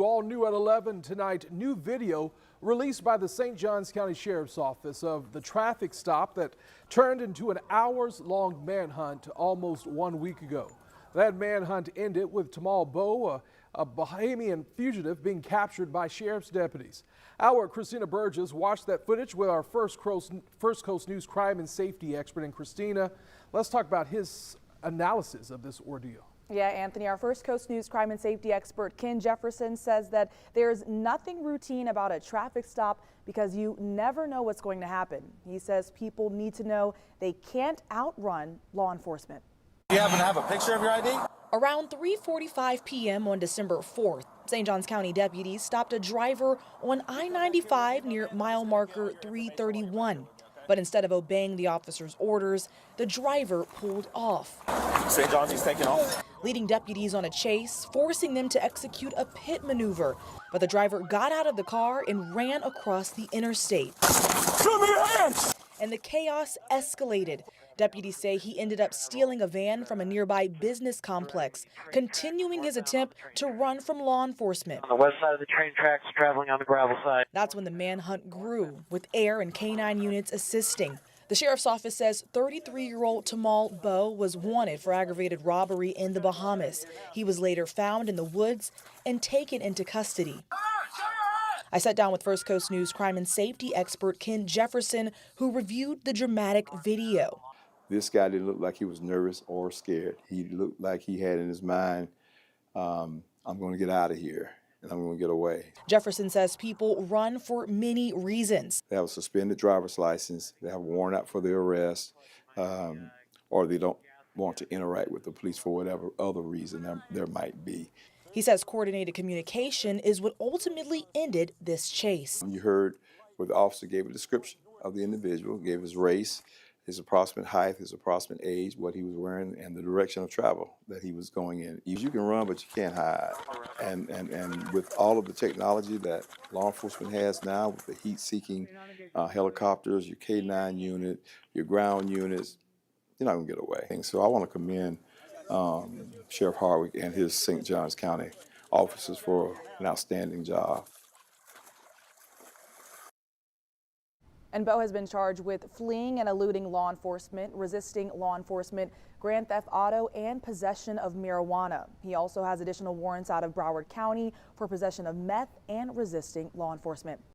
All new at 11 tonight, new video released by the St. Johns County Sheriff's Office of the traffic stop that turned into an hours-long manhunt almost 1 week ago. That manhunt ended with Tamal Bowe, a Bahamian fugitive, being captured by sheriff's deputies. Our Christina Burgess watched that footage with our First Coast News crime and safety expert. And Christina, let's talk about his analysis of this ordeal. Yeah, Anthony, our First Coast News crime and safety expert Ken Jefferson says that there's nothing routine about a traffic stop because you never know what's going to happen. He says people need to know they can't outrun law enforcement. Do you happen to have a picture of your ID? Around 3:45 p.m. on December 4th, St. Johns County deputies stopped a driver on I-95 near mile marker 331. But instead of obeying the officer's orders, the driver pulled off. St. John's, he's taking off. Leading deputies on a chase, forcing them to execute a pit maneuver. But the driver got out of the car and ran across the interstate. Show me your hands! And the chaos escalated. Deputies say he ended up stealing a van from a nearby business complex, continuing his attempt to run from law enforcement. On the west side of the train tracks, traveling on the gravel side. That's when the manhunt grew, with air and canine units assisting. The sheriff's office says 33-year-old Tamal Bowe was wanted for aggravated robbery in the Bahamas. He was later found in the woods and taken into custody. I sat down with First Coast News crime and safety expert Ken Jefferson, who reviewed the dramatic video. This guy didn't look like he was nervous or scared. He looked like he had in his mind, I'm going to get out of here and I'm going to get away. Jefferson says people run for many reasons. They have a suspended driver's license, they have a warrant out for their arrest, or they don't want to interact with the police for whatever other reason there might be. He says coordinated communication is what ultimately ended this chase. You heard where the officer gave a description of the individual, gave his race, his approximate height, his approximate age, what he was wearing, and the direction of travel that he was going in. You can run, but you can't hide. And with all of the technology that law enforcement has now, with the heat-seeking helicopters, your K-9 unit, your ground units, you're not going to get away. And so I want to commend Sheriff Hardwick and his St. Johns County officers for an outstanding job. And Bowe has been charged with fleeing and eluding law enforcement, resisting law enforcement, grand theft auto, and possession of marijuana. He also has additional warrants out of Broward County for possession of meth and resisting law enforcement.